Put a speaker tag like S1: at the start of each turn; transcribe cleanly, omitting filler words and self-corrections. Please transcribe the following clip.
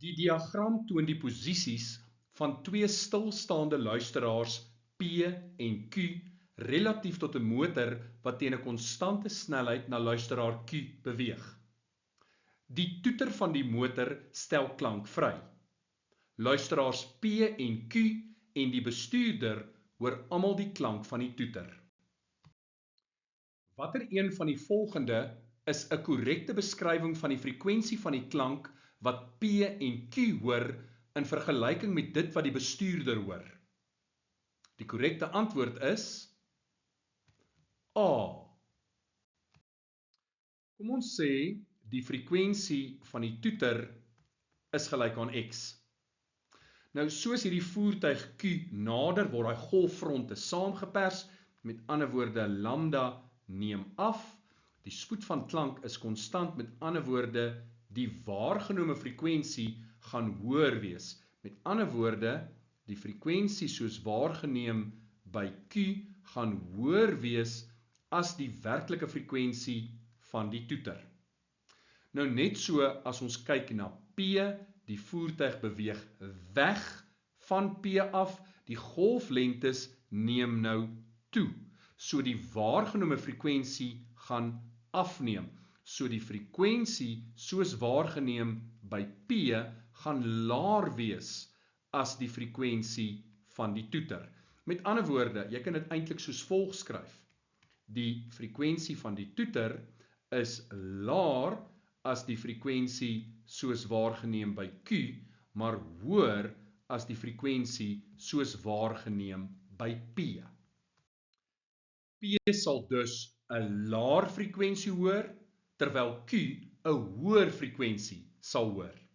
S1: Die diagram toon die posisies van twee stilstaande luisteraars P en Q relatief tot 'n motor wat teen 'n konstante snelheid na luisteraar Q beweeg. Die toeter van die motor stel klank vry. Luisteraars P en Q en die bestuurder hoor almal die klank van die toeter. Watter een van die volgende is 'n korrekte beskrywing van die frekwensie van die klank wat P en Q hoor in vergelyking met dit wat die bestuurder hoor? Die korrekte antwoord is A. Kom ons sê die frekwensie van die toeter is gelyk aan X. Nou soos hierdie voertuig Q nader word daai golffronte saamgepers, met ander woorde lambda neem af, die spoed van klank is konstant, met ander woorde die waargenome frekwensie gaan hoër wees. Met ander woorde, die frekwensie soos waargeneem by Q gaan hoër wees as die werklike frekwensie van die toeter. Nou net so as ons kyk na P, die voertuig beweeg weg van P af, die golflengtes neem nou toe. So die waargenome frekwensie gaan afneem. So die frekwensie soos waargeneem by P gaan laer wees as die frekwensie van die toeter. Met ander woorde, jy kan dit eintlik soos volg skryf. Die frekwensie van die toeter is laer as die frekwensie soos waargeneem by Q, maar hoër as die frekwensie soos waargeneem by P. P sal dus 'n laer frekwensie hoor, terwyl Q 'n hoër frekwensie sal hoor.